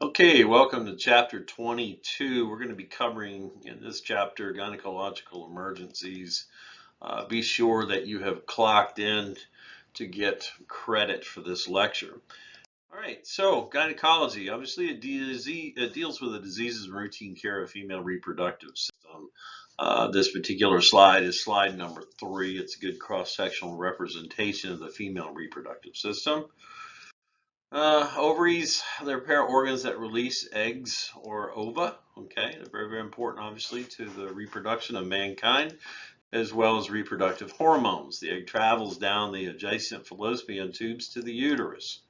Okay, welcome to chapter 22. We're going to be covering in this chapter gynecological emergencies. Be sure that you have clocked in to get credit for this lecture. All right, so gynecology, obviously it deals with the diseases and routine care of female reproductive system. This particular slide is slide number 3. It's a good cross-sectional representation of the female reproductive system. Ovaries, they're a pair of organs that release eggs or ova. Okay, they're very, very important, obviously, to the reproduction of mankind, as well as reproductive hormones. The egg travels down the adjacent fallopian tubes to the uterus.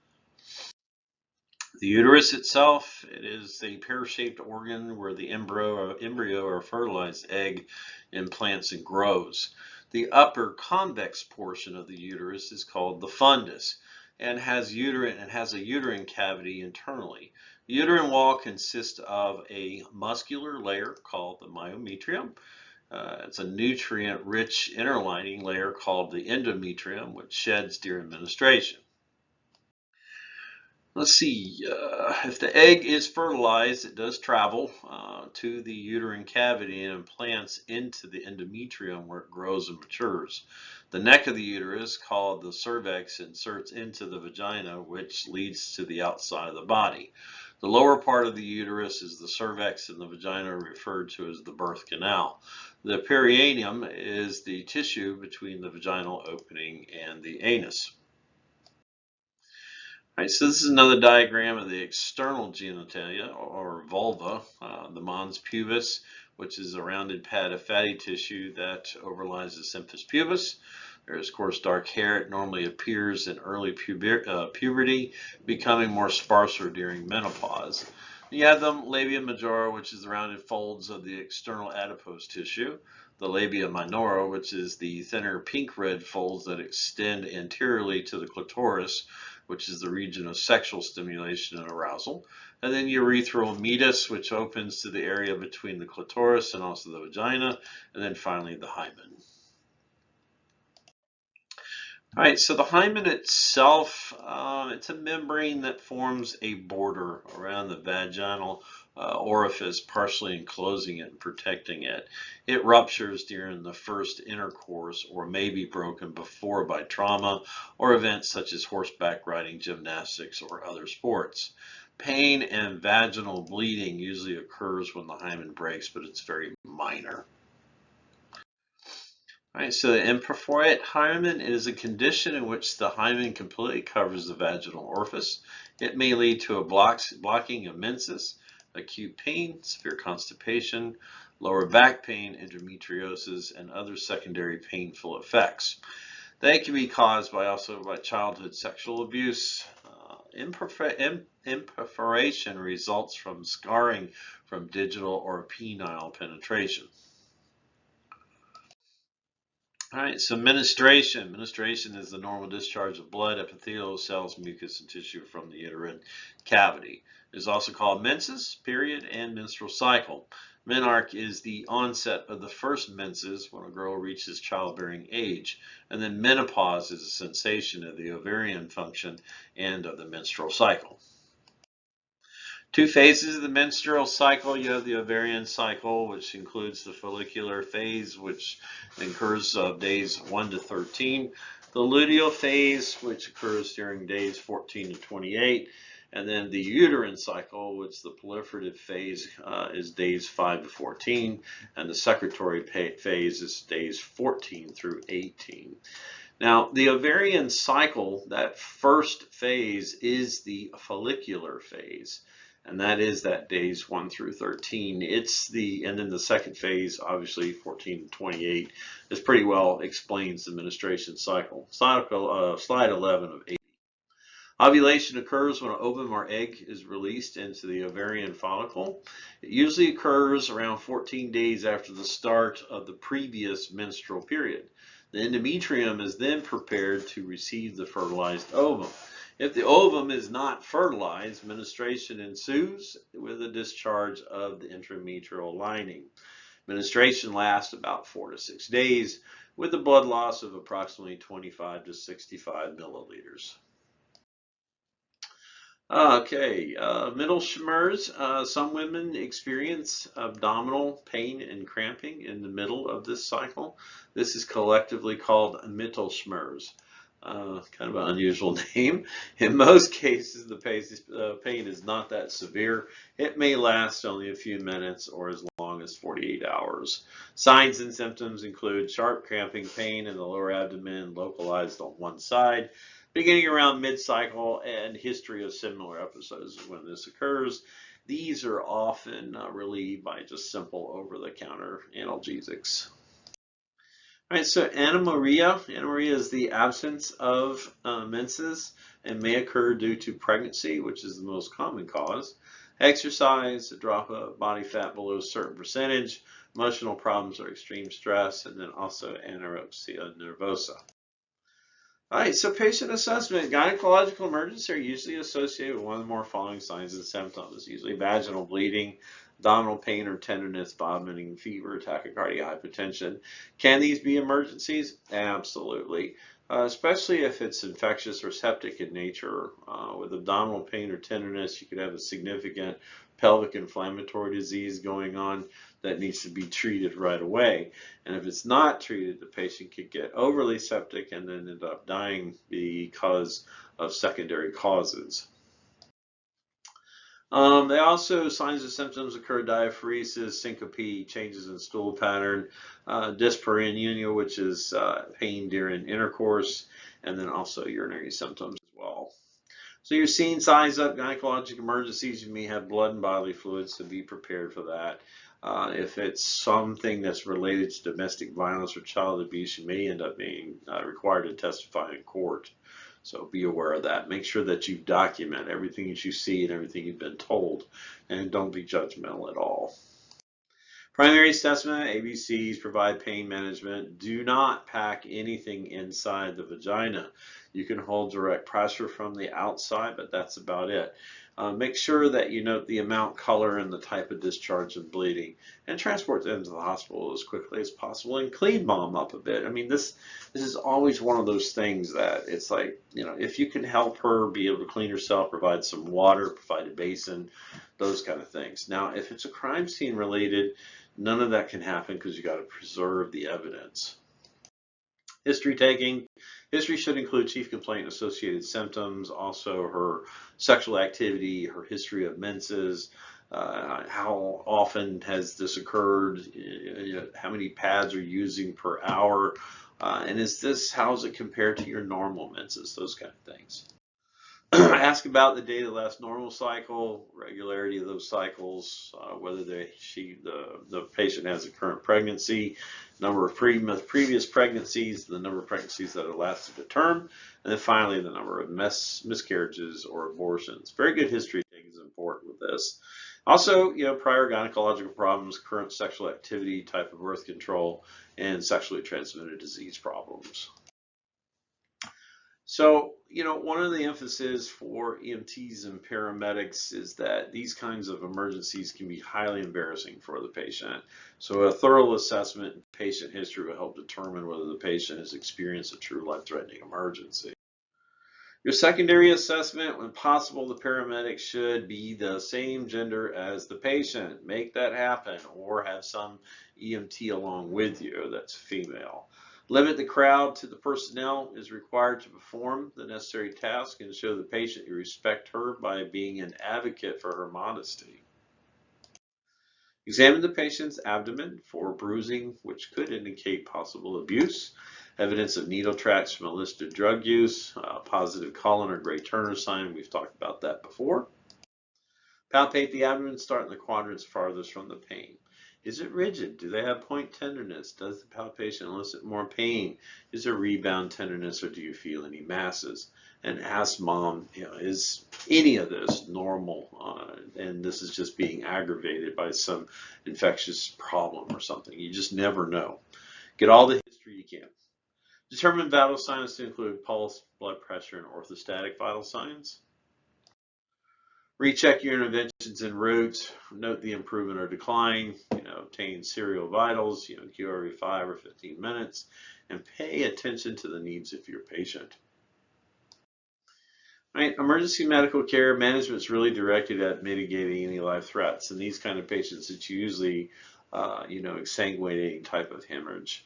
The uterus itself, it is a pear-shaped organ where the embryo or fertilized egg implants and grows. The upper convex portion of the uterus is called the fundus and has a uterine cavity internally. The uterine wall consists of a muscular layer called the myometrium. It's a nutrient-rich inner lining layer called the endometrium, which sheds during menstruation. Let's see, if the egg is fertilized, it does travel to the uterine cavity and implants into the endometrium where it grows and matures. The neck of the uterus, called the cervix, inserts into the vagina, which leads to the outside of the body. The lower part of the uterus is the cervix, and the vagina are referred to as the birth canal. The perineum is the tissue between the vaginal opening and the anus. All right, so this is another diagram of the external genitalia or vulva, the mons pubis, which is a rounded pad of fatty tissue that overlies the symphysis pubis. There is, of course, dark hair. It normally appears in early puberty, becoming more sparser during menopause. You have the labia majora, which is the rounded folds of the external adipose tissue. The labia minora, which is the thinner pink-red folds that extend anteriorly to the clitoris, which is the region of sexual stimulation and arousal. And then urethral meatus, which opens to the area between the clitoris and also the vagina. And then finally the hymen. All right, so the hymen itself, it's a membrane that forms a border around the vaginal orifice, partially enclosing it and protecting it. It ruptures during the first intercourse or may be broken before by trauma or events such as horseback riding, gymnastics, or other sports. Pain and vaginal bleeding usually occurs when the hymen breaks, but it's very minor. All right, so the imperforate hymen is a condition in which the hymen completely covers the vaginal orifice. It may lead to a blocking of menses, acute pain, severe constipation, lower back pain, endometriosis, and other secondary painful effects. They can be caused by childhood sexual abuse. Imperforation results from scarring from digital or penile penetration. All right, so menstruation. Menstruation is the normal discharge of blood, epithelial cells, mucus, and tissue from the uterine cavity. It is also called menses, period, and menstrual cycle. Menarche is the onset of the first menses when a girl reaches childbearing age. And then menopause is a cessation of the ovarian function and of the menstrual cycle. Two phases of the menstrual cycle. You have the ovarian cycle, which includes the follicular phase, which occurs days 1 to 13. The luteal phase, which occurs during days 14 to 28. And then the uterine cycle, which the proliferative phase is days 5 to 14. And the secretory phase is days 14 through 18. Now, the ovarian cycle, that first phase is the follicular phase. And that is that days 1 through 13. And then the second phase, obviously 14 to 28, is pretty well explains the menstruation cycle. Slide 11 of 80. Ovulation occurs when an ovum or egg is released into the ovarian follicle. It usually occurs around 14 days after the start of the previous menstrual period. The endometrium is then prepared to receive the fertilized ovum. If the ovum is not fertilized, menstruation ensues with a discharge of the intrametrial lining. Menstruation lasts about 4 to 6 days with a blood loss of approximately 25 to 65 milliliters. Okay, middle schmers. Some women experience abdominal pain and cramping in the middle of this cycle. This is collectively called Mittelschmerz. Kind of an unusual name. In most cases, the pain is not that severe. It may last only a few minutes or as long as 48 hours. Signs and symptoms include sharp cramping pain in the lower abdomen, localized on one side, beginning around mid-cycle, and history of similar episodes when this occurs. These are often relieved by just simple over-the-counter analgesics. All right, so anorexia. Anorexia is the absence of menses and may occur due to pregnancy, which is the most common cause. Exercise, a drop of body fat below a certain percentage, emotional problems or extreme stress, and then also anorexia nervosa. All right, so patient assessment. Gynecological emergencies are usually associated with one of the more following signs and symptoms, usually vaginal bleeding, abdominal pain or tenderness, vomiting, fever, tachycardia, hypotension. Can these be emergencies? Absolutely, especially if it's infectious or septic in nature. With abdominal pain or tenderness, you could have a significant pelvic inflammatory disease going on that needs to be treated right away. And if it's not treated, the patient could get overly septic and then end up dying because of secondary causes. They also, signs and symptoms occur: diaphoresis, syncope, changes in stool pattern, dyspareunia, which is pain during intercourse, and then also urinary symptoms as well. So you're seeing signs up gynecologic emergencies. You may have blood and bodily fluids, so be prepared for that. If it's something that's related to domestic violence or child abuse, you may end up being required to testify in court. So be aware of that. Make sure that you document everything that you see and everything you've been told, and don't be judgmental at all. Primary assessment, ABCs, provide pain management. Do not pack anything inside the vagina. You can hold direct pressure from the outside, but that's about it. Make sure that you note the amount, color, and the type of discharge and bleeding, and transport them to the hospital as quickly as possible, and clean mom up a bit. I mean, this is always one of those things that it's like, if you can help her be able to clean herself, provide some water, provide a basin, those kind of things. Now, if it's a crime scene related, none of that can happen because you got to preserve the evidence. History taking. History should include chief complaint associated symptoms, also her sexual activity, her history of menses, how often has this occurred, how many pads are you using per hour, and how is it compared to your normal menses, those kind of things. Ask about the date of the last normal cycle, regularity of those cycles, whether the patient has a current pregnancy, number of previous pregnancies, the number of pregnancies that have lasted a term, and then finally the number of miscarriages or abortions. Very good history taking is important with this. Also, prior gynecological problems, current sexual activity, type of birth control, and sexually transmitted disease problems. So, one of the emphasis for EMTs and paramedics is that these kinds of emergencies can be highly embarrassing for the patient. So a thorough assessment and patient history will help determine whether the patient has experienced a true life-threatening emergency. Your secondary assessment, when possible, the paramedic should be the same gender as the patient. Make that happen, or have some EMT along with you that's female. Limit the crowd to the personnel is required to perform the necessary task, and show the patient you respect her by being an advocate for her modesty. Examine the patient's abdomen for bruising, which could indicate possible abuse, evidence of needle tracks from illicit drug use, positive colon or gray Turner sign. We've talked about that before. Palpate the abdomen, start in the quadrants farthest from the pain. Is it rigid? Do they have point tenderness? Does the palpation elicit more pain? Is there rebound tenderness, or do you feel any masses? And ask mom, is any of this normal? And this is just being aggravated by some infectious problem or something. You just never know. Get all the history you can. Determine vital signs to include pulse, blood pressure, and orthostatic vital signs. Recheck your interventions en route. Note the improvement or decline. Obtain serial vitals, Q every 5 or 15 minutes, and pay attention to the needs of your patient. Right, emergency medical care management is really directed at mitigating any life threats, and these kind of patients it's usually, exsanguinating type of hemorrhage.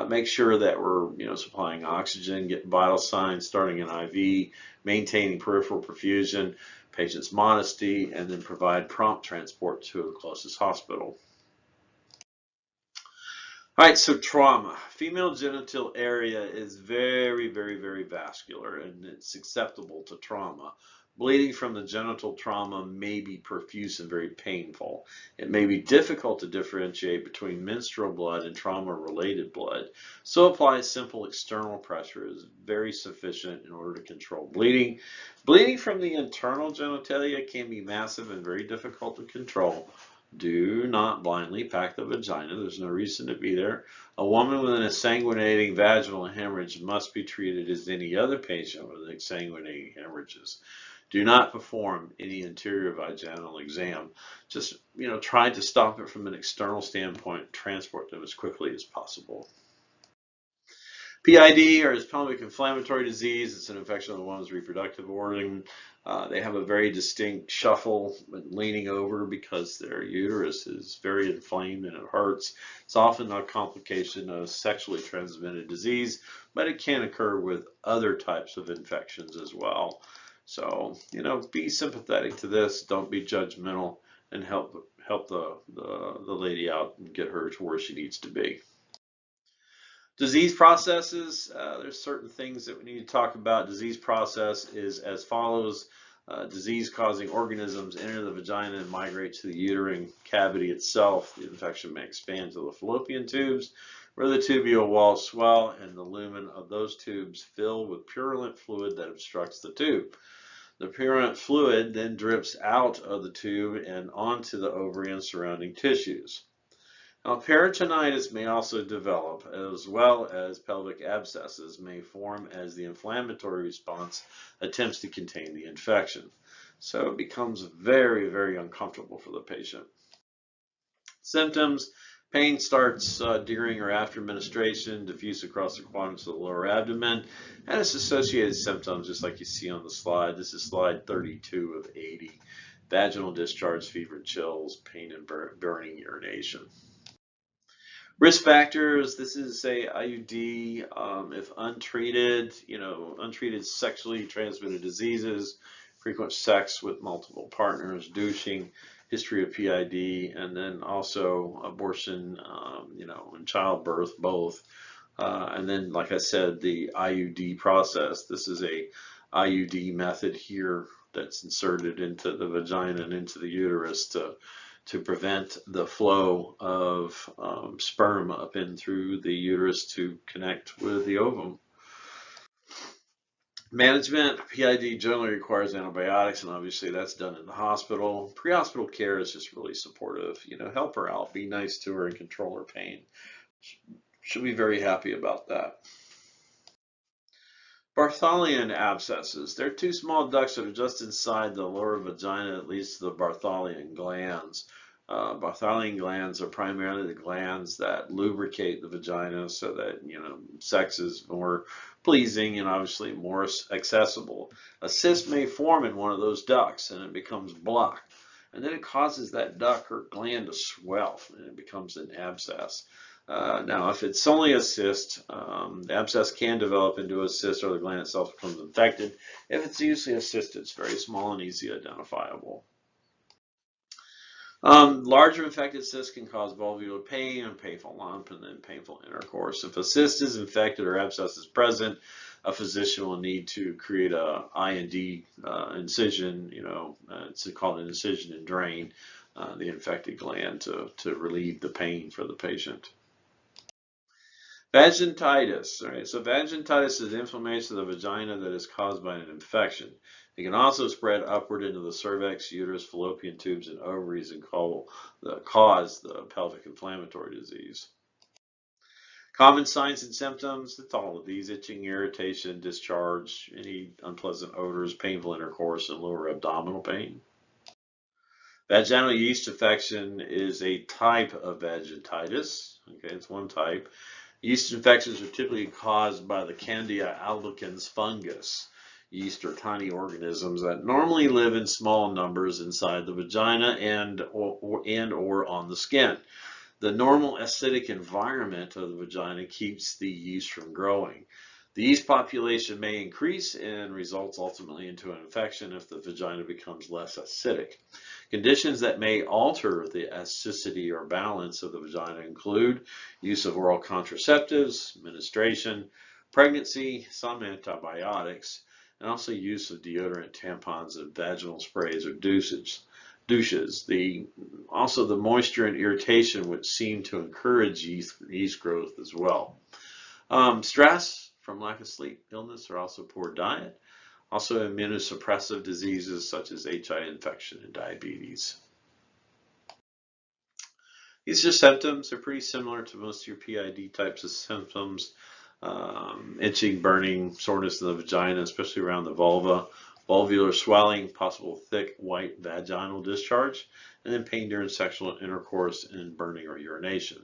Make sure that we're, supplying oxygen, getting vital signs, starting an IV, maintaining peripheral perfusion, patient's modesty, and then provide prompt transport to the closest hospital. All right, so trauma. Female genital area is very, very, very vascular and it's susceptible to trauma. Bleeding from the genital trauma may be profuse and very painful. It may be difficult to differentiate between menstrual blood and trauma-related blood. So apply simple external pressure is very sufficient in order to control bleeding. Bleeding from the internal genitalia can be massive and very difficult to control. Do not blindly pack the vagina. There's no reason to be there. A woman with an exsanguinating vaginal hemorrhage must be treated as any other patient with exsanguinating hemorrhages. Do not perform any interior vaginal exam. Just, try to stop it from an external standpoint, transport them as quickly as possible. PID, or is pelvic inflammatory disease. It's an infection of the woman's reproductive organ. They have a very distinct shuffle leaning over because their uterus is very inflamed and it hurts. It's often a complication of sexually transmitted disease, but it can occur with other types of infections as well. So, be sympathetic to this. Don't be judgmental and help the lady out and get her to where she needs to be. Disease processes, there's certain things that we need to talk about. Disease process is as follows. Disease-causing organisms enter the vagina and migrate to the uterine cavity itself. The infection may expand to the fallopian tubes, where the tubular walls swell and the lumen of those tubes fill with purulent fluid that obstructs the tube. The purulent fluid then drips out of the tube and onto the ovary and surrounding tissues. Now, peritonitis may also develop, as well as pelvic abscesses may form as the inflammatory response attempts to contain the infection. So it becomes very, very uncomfortable for the patient. Symptoms: pain starts during or after menstruation, diffuse across the quadrants of the lower abdomen, and its associated symptoms, just like you see on the slide. This is slide 32 of 80. Vaginal discharge, fever, chills, pain, and burning urination. Risk factors: this is say IUD, if untreated, untreated sexually transmitted diseases, frequent sex with multiple partners, douching, history of PID, and then also abortion, and childbirth, both. And then, like I said, the IUD process. This is a IUD method here that's inserted into the vagina and into the uterus to prevent the flow of sperm up in through the uterus to connect with the ovum. Management: PID generally requires antibiotics, and obviously that's done in the hospital. Pre-hospital care is just really supportive. Help her out, be nice to her, and control her pain. She'll be very happy about that. Bartholian abscesses. They're two small ducts that are just inside the lower vagina that leads to the Bartholian glands. Bartholian glands are primarily the glands that lubricate the vagina so that, sex is more pleasing and obviously more accessible. A cyst may form in one of those ducts and it becomes blocked. And then it causes that duct or gland to swell and it becomes an abscess. Now, if it's only a cyst, the abscess can develop into a cyst or the gland itself becomes infected. If it's usually a cyst, it's very small and easy identifiable. Larger infected cysts can cause vulvar pain and painful lump and then painful intercourse. If a cyst is infected or abscess is present, a physician will need to create a IND incision, it's called an incision and drain the infected gland to relieve the pain for the patient. Vaginitis. All right, so vaginitis is inflammation of the vagina that is caused by an infection. It can also spread upward into the cervix, uterus, fallopian tubes, and ovaries and cause the pelvic inflammatory disease. Common signs and symptoms: it's all of these: itching, irritation, discharge, any unpleasant odors, painful intercourse, and lower abdominal pain. Vaginal yeast infection is a type of vaginitis. Okay, it's one type. Yeast infections are typically caused by the Candida albicans fungus. Yeast are tiny organisms that normally live in small numbers inside the vagina and or on the skin. The normal acidic environment of the vagina keeps the yeast from growing. The yeast population may increase and results ultimately into an infection if the vagina becomes less acidic. Conditions that may alter the acidity or balance of the vagina include use of oral contraceptives, menstruation, pregnancy, some antibiotics, and also use of deodorant, tampons, and vaginal sprays or douches. Also the moisture and irritation which seem to encourage yeast growth as well. Stress from lack of sleep, illness, or also poor diet. Also immunosuppressive diseases such as HIV infection and diabetes. These are symptoms. They're pretty similar to most of your PID types of symptoms. Itching, burning, soreness in the vagina, especially around the vulva, vulvular swelling, possible thick white vaginal discharge, and then pain during sexual intercourse and burning or urination.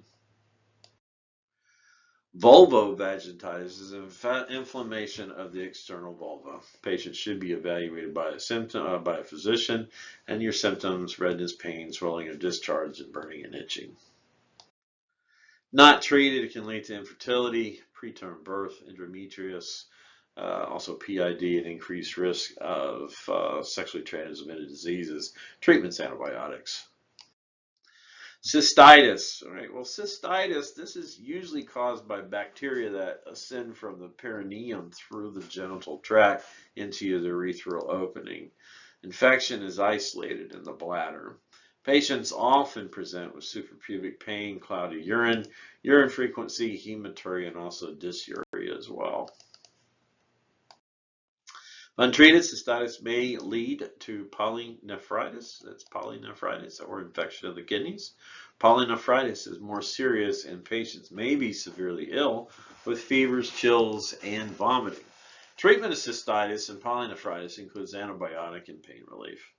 Vulvovaginitis is inflammation of the external vulva. Patients should be evaluated by a physician, and your symptoms: redness, pain, swelling of discharge, and burning and itching. Not treated, it can lead to infertility, preterm birth, endometriosis, also PID, and increased risk of sexually transmitted diseases. Treatments: antibiotics. Cystitis. All right. Well, cystitis, this is usually caused by bacteria that ascend from the perineum through the genital tract into the urethral opening. Infection is isolated in the bladder. Patients often present with suprapubic pain, cloudy urine, urine frequency, hematuria, and also dysuria as well. Untreated, cystitis may lead to polynephritis, that's polynephritis, or infection of the kidneys. Polynephritis is more serious and patients may be severely ill with fevers, chills, and vomiting. Treatment of cystitis and polynephritis includes antibiotic and pain relief.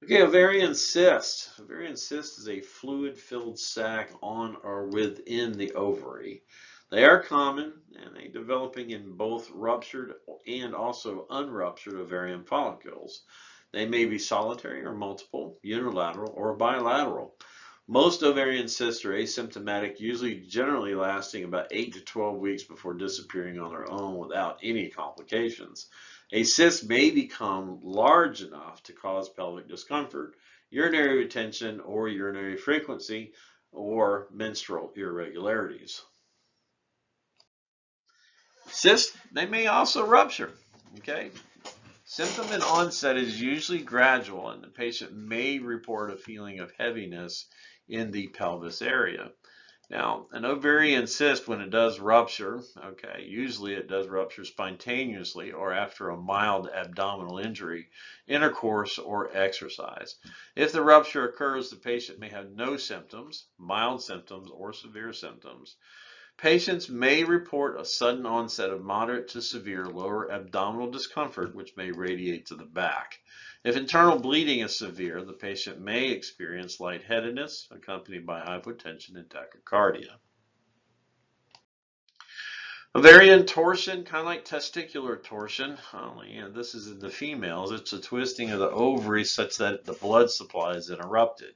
Okay, ovarian cyst. Ovarian cyst is a fluid-filled sac on or within the ovary. They are common and they developing in both ruptured and also unruptured ovarian follicles. They may be solitary or multiple, unilateral or bilateral. Most ovarian cysts are asymptomatic, generally lasting about 8 to 12 weeks before disappearing on their own without any complications. A cyst may become large enough to cause pelvic discomfort, urinary retention or urinary frequency, or menstrual irregularities. Cysts, they may also rupture. Okay. Symptom and onset is usually gradual, and the patient may report a feeling of heaviness in the pelvis area. Now, an ovarian cyst, when it does rupture, okay, usually it does rupture spontaneously or after a mild abdominal injury, intercourse, or exercise. If the rupture occurs, the patient may have no symptoms, mild symptoms, or severe symptoms. Patients may report a sudden onset of moderate to severe lower abdominal discomfort, which may radiate to the back. If internal bleeding is severe, the patient may experience lightheadedness accompanied by hypotension and tachycardia. Ovarian torsion, kind of like testicular torsion, only this is in the females. It's a twisting of the ovaries such that the blood supply is interrupted.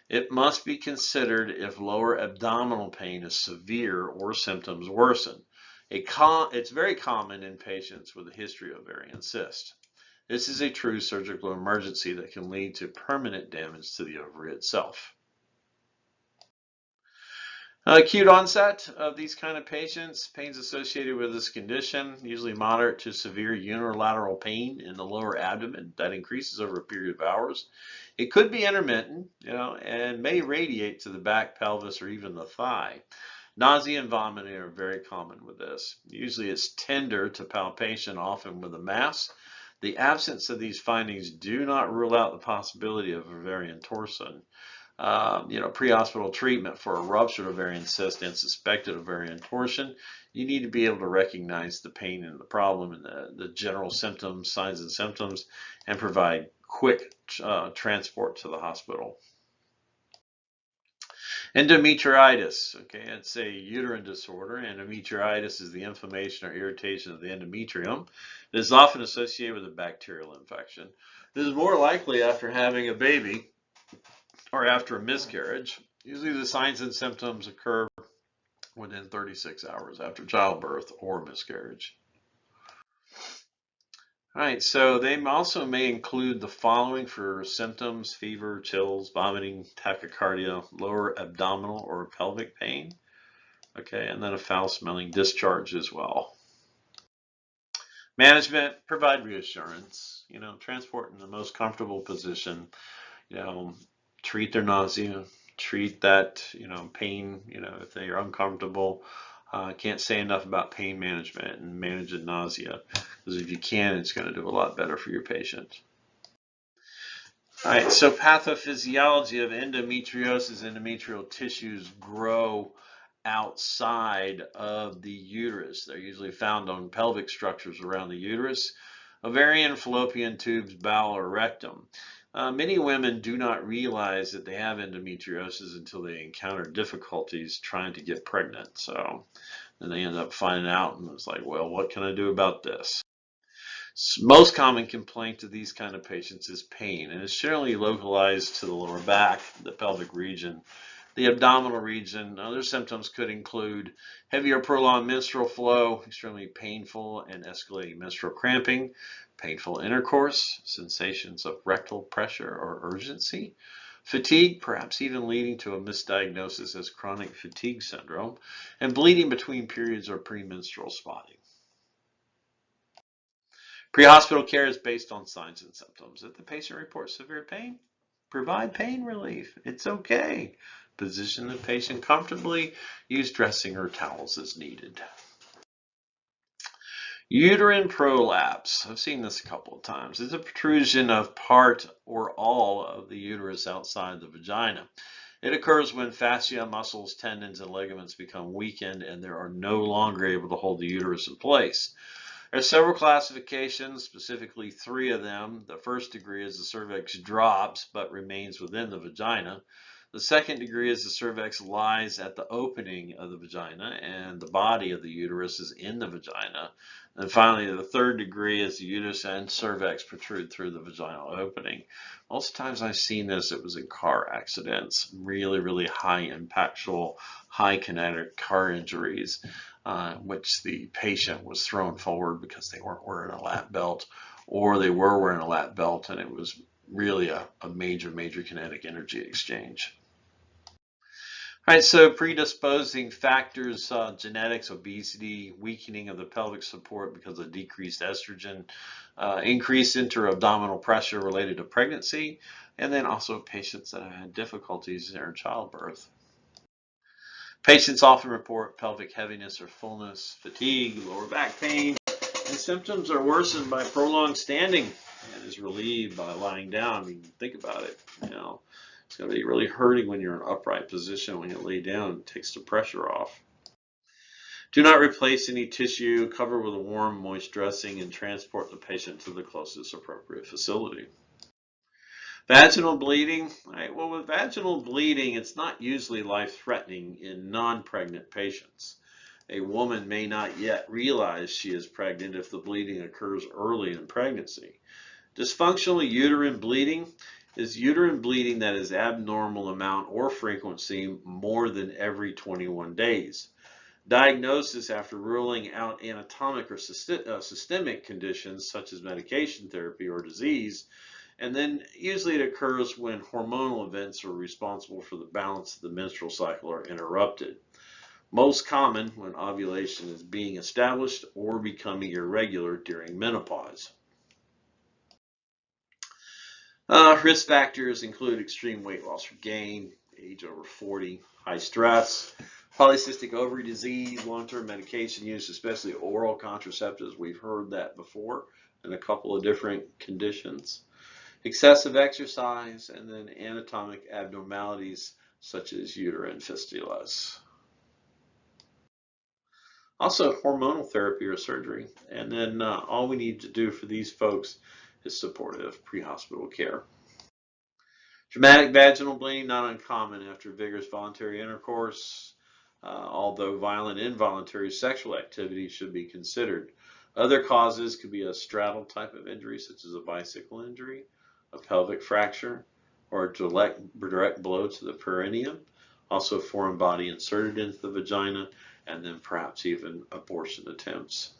It must be considered if lower abdominal pain is severe or symptoms worsen. It's very common in patients with a history of ovarian cyst. This is a true surgical emergency that can lead to permanent damage to the ovary itself. Acute onset of these kind of patients, pains associated with this condition, usually moderate to severe unilateral pain in the lower abdomen that increases over a period of hours. It could be intermittent, and may radiate to the back, pelvis, or even the thigh. Nausea and vomiting are very common with this. Usually it's tender to palpation, often with a mass. The absence of these findings do not rule out the possibility of ovarian torsion. Pre-hospital treatment for a ruptured ovarian cyst and suspected ovarian torsion, you need to be able to recognize the pain and the problem and the general symptoms, signs and symptoms, and provide quick transport to the hospital. Endometritis, okay, it's a uterine disorder. Endometritis is the inflammation or irritation of the endometrium. It is often associated with a bacterial infection. This is more likely after having a baby or after a miscarriage. Usually the signs and symptoms occur within 36 hours after childbirth or miscarriage. All right, so they also may include the following for symptoms: fever, chills, vomiting, tachycardia, lower abdominal or pelvic pain, okay, and then a foul-smelling discharge as well. Management: provide reassurance, transport in the most comfortable position, treat their nausea, treat that, pain, if they are uncomfortable. Can't say enough about pain management and managing nausea, because if you can, it's going to do a lot better for your patient. All right, so pathophysiology of endometriosis: endometrial tissues grow outside of the uterus. They're usually found on pelvic structures around the uterus, ovarian, fallopian tubes, bowel, or rectum. Many women do not realize that they have endometriosis until they encounter difficulties trying to get pregnant. So then they end up finding out, and it's like, well, what can I do about this? Most common complaint of these kind of patients is pain, and it's generally localized to the lower back, the pelvic region, the abdominal region. Other symptoms could include heavy or prolonged menstrual flow, extremely painful and escalating menstrual cramping, painful intercourse, sensations of rectal pressure or urgency, fatigue, perhaps even leading to a misdiagnosis as chronic fatigue syndrome, and bleeding between periods or premenstrual spotting. Pre-hospital care is based on signs and symptoms. If the patient reports severe pain, provide pain relief. It's okay. Position the patient comfortably. Use dressing or towels as needed. Uterine prolapse. I've seen this a couple of times. It's a protrusion of part or all of the uterus outside the vagina. It occurs when fascia, muscles, tendons, and ligaments become weakened and they are no longer able to hold the uterus in place. There are several classifications, specifically 3 of them. The first degree is the cervix drops but remains within the vagina. The second degree is the cervix lies at the opening of the vagina and the body of the uterus is in the vagina. And finally, the third degree is the uterus and cervix protrude through the vaginal opening. Most times I've seen this, it was in car accidents, really, really high impactful, high kinetic car injuries. Which the patient was thrown forward because they weren't wearing a lap belt, or they were wearing a lap belt and it was really a major, major kinetic energy exchange. All right, so predisposing factors: genetics, obesity, weakening of the pelvic support because of decreased estrogen, increased intra-abdominal pressure related to pregnancy, and then also patients that have had difficulties in childbirth. Patients often report pelvic heaviness or fullness, fatigue, lower back pain, and symptoms are worsened by prolonged standing and is relieved by lying down. I mean, think about it. It's going to be really hurting when you're in an upright position. When you lay down, it takes the pressure off. Do not replace any tissue. Cover with a warm, moist dressing and transport the patient to the closest appropriate facility. Vaginal bleeding. All right, well, with vaginal bleeding, it's not usually life-threatening in non-pregnant patients. A woman may not yet realize she is pregnant if the bleeding occurs early in pregnancy. Dysfunctional uterine bleeding is uterine bleeding that is abnormal amount or frequency more than every 21 days. Diagnosis after ruling out anatomic or systemic conditions such as medication therapy or disease. And then usually it occurs when hormonal events are responsible for the balance of the menstrual cycle are interrupted. Most common when ovulation is being established or becoming irregular during menopause. Risk factors include extreme weight loss or gain, age over 40, high stress, polycystic ovary disease, long-term medication use, especially oral contraceptives. We've heard that before in a couple of different conditions. Excessive exercise, and then anatomic abnormalities such as uterine fistulas. Also, hormonal therapy or surgery. And then all we need to do for these folks is supportive pre-hospital care. Dramatic vaginal bleeding, not uncommon after vigorous voluntary intercourse, although violent involuntary sexual activity should be considered. Other causes could be a straddle type of injury, such as a bicycle injury, a pelvic fracture, or a direct blow to the perineum, also a foreign body inserted into the vagina, and then perhaps even abortion attempts.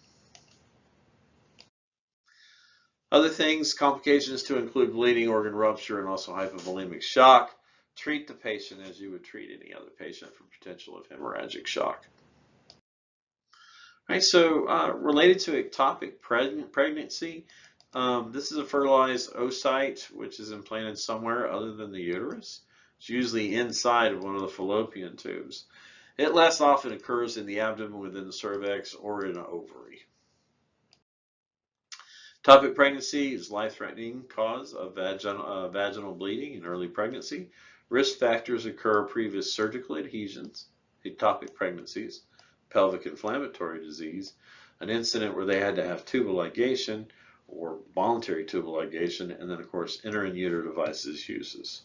Other things, complications to include bleeding, organ rupture, and also hypovolemic shock. Treat the patient as you would treat any other patient for potential of hemorrhagic shock. All right, so related to ectopic pregnancy, this is a fertilized oocyte which is implanted somewhere other than the uterus. It's usually inside of one of the fallopian tubes. It less often occurs in the abdomen, within the cervix, or in an ovary. Ectopic pregnancy is life-threatening cause of vaginal bleeding in early pregnancy. Risk factors occur: previous surgical adhesions, ectopic pregnancies, pelvic inflammatory disease, an incident where they had to have tubal ligation or voluntary tubal ligation, and then of course intra-uterine devices uses.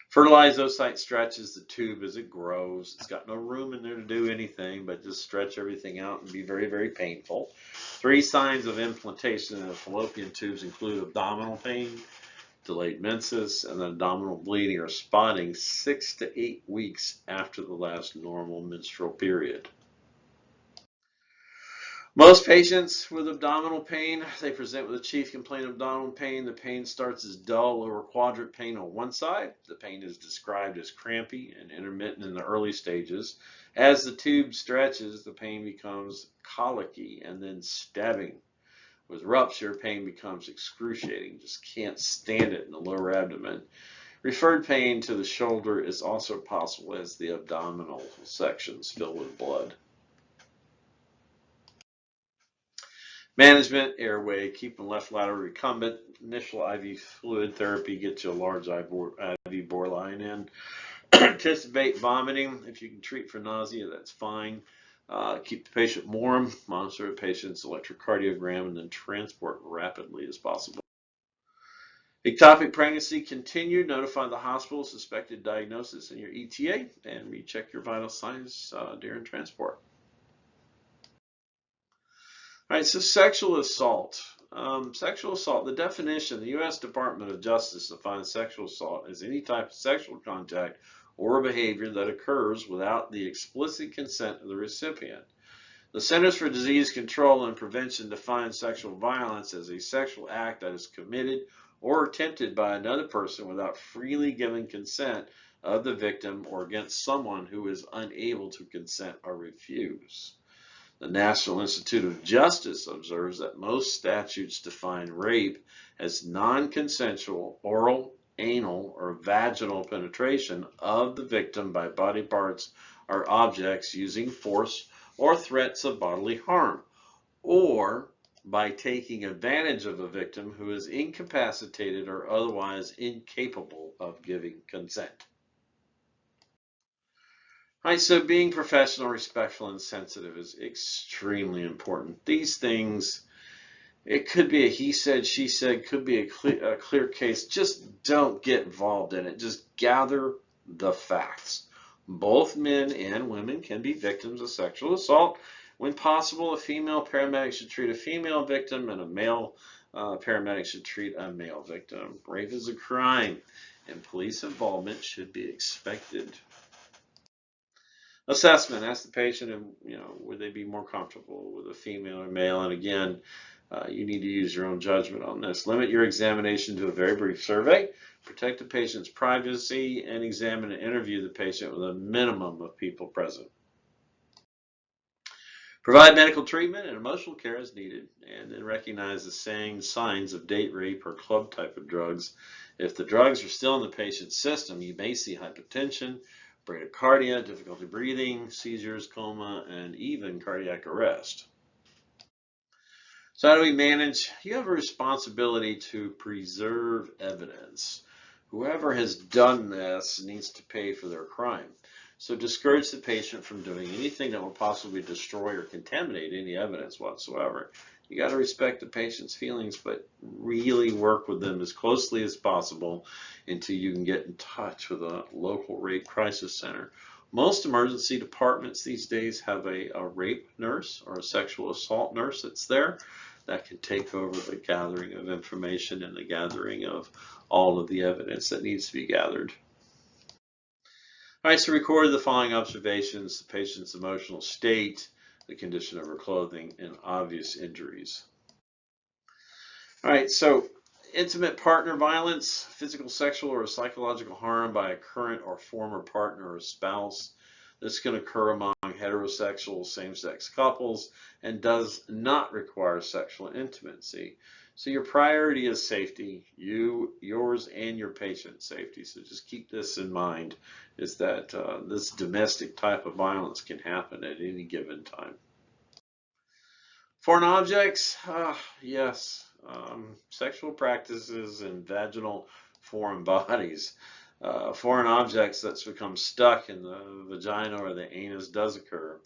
Fertilized oocyte stretches the tube as it grows. It's got no room in there to do anything but just stretch everything out and be very, very painful. 3 signs of implantation in the fallopian tubes include abdominal pain, delayed menses, and then abdominal bleeding or spotting 6 to 8 weeks after the last normal menstrual period. Most patients with abdominal pain, they present with a chief complaint of abdominal pain. The pain starts as dull lower quadrant pain on one side. The pain is described as crampy and intermittent in the early stages. As the tube stretches, the pain becomes colicky and then stabbing. With rupture, pain becomes excruciating. Just can't stand it in the lower abdomen. Referred pain to the shoulder is also possible as the abdominal sections fill with blood. Management, airway, keeping left lateral recumbent. Initial IV fluid therapy gets you a large IV bore line in. Anticipate vomiting. If you can treat for nausea, that's fine. Keep the patient warm, monitor the patient's electrocardiogram, and then transport rapidly as possible. Ectopic pregnancy continued. Notify the hospital, suspected diagnosis, and your ETA, and recheck your vital signs during transport. All right, so sexual assault. Sexual assault, the definition, the U.S. Department of Justice defines sexual assault as any type of sexual contact or behavior that occurs without the explicit consent of the recipient. The Centers for Disease Control and Prevention defines sexual violence as a sexual act that is committed or attempted by another person without freely giving consent of the victim or against someone who is unable to consent or refuse. The National Institute of Justice observes that most statutes define rape as non-consensual oral, anal, or vaginal penetration of the victim by body parts or objects using force or threats of bodily harm, or by taking advantage of a victim who is incapacitated or otherwise incapable of giving consent. All right, so being professional, respectful, and sensitive is extremely important. These things, it could be a he said, she said, could be a clear case. Just don't get involved in it. Just gather the facts. Both men and women can be victims of sexual assault. When possible, a female paramedic should treat a female victim, and a male paramedic should treat a male victim. Rape is a crime, and police involvement should be expected. Assessment. Ask the patient, would they be more comfortable with a female or male? And again, you need to use your own judgment on this. Limit your examination to a very brief survey. Protect the patient's privacy, and examine and interview the patient with a minimum of people present. Provide medical treatment and emotional care as needed, and then recognize the signs of date rape or club type of drugs. If the drugs are still in the patient's system, you may see hypertension, bradycardia, difficulty breathing, seizures, coma, and even cardiac arrest. So how do we manage? You have a responsibility to preserve evidence. Whoever has done this needs to pay for their crime. So discourage the patient from doing anything that will possibly destroy or contaminate any evidence whatsoever. You got to respect the patient's feelings, but really work with them as closely as possible until you can get in touch with a local rape crisis center. Most emergency departments these days have a rape nurse or a sexual assault nurse that's there that can take over the gathering of information and the gathering of all of the evidence that needs to be gathered. All right, so record the following observations: the patient's emotional state, the condition of her clothing, and obvious injuries. All right, so intimate partner violence, physical, sexual, or psychological harm by a current or former partner or spouse. This can occur among heterosexual same-sex couples and does not require sexual intimacy. So your priority is safety, yours and your patient's safety. So just keep this in mind, is that this domestic type of violence can happen at any given time. Foreign objects, yes. Sexual practices and vaginal foreign bodies. Foreign objects that's become stuck in the vagina or the anus does occur.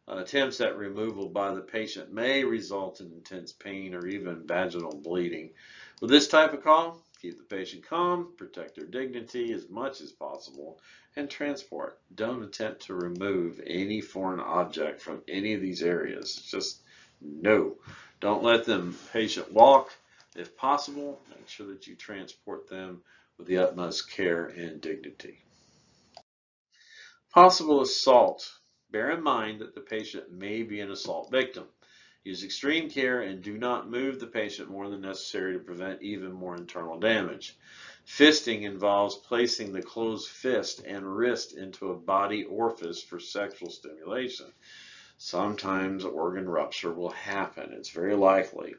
Attempts at removal by the patient may result in intense pain or even vaginal bleeding. With this type of call, keep the patient calm, protect their dignity as much as possible, and transport. Don't attempt to remove any foreign object from any of these areas. Just no. Don't let the patient walk. If possible, make sure that you transport them with the utmost care and dignity. Possible assault. Bear in mind that the patient may be an assault victim. Use extreme care and do not move the patient more than necessary to prevent even more internal damage. Fisting involves placing the closed fist and wrist into a body orifice for sexual stimulation. Sometimes organ rupture will happen. It's very likely.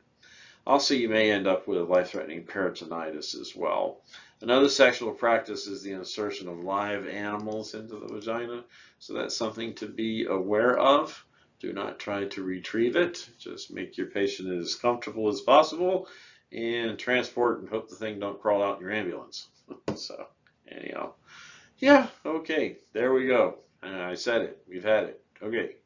Also, you may end up with life-threatening peritonitis as well. Another sexual practice is the insertion of live animals into the vagina. So that's something to be aware of. Do not try to retrieve it. Just make your patient as comfortable as possible and transport and hope the thing don't crawl out in your ambulance. So anyhow, yeah, okay, there we go. I said it. We've had it. Okay.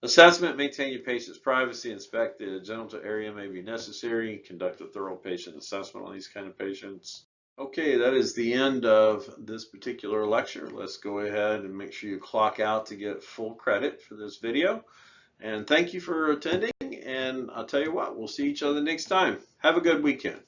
Assessment: maintain your patient's privacy. Inspect the genital area may be necessary. Conduct a thorough patient assessment on these kind of patients. Okay, that is the end of this particular lecture. Let's go ahead and make sure you clock out to get full credit for this video. And thank you for attending. And I'll tell you what, we'll see each other next time. Have a good weekend.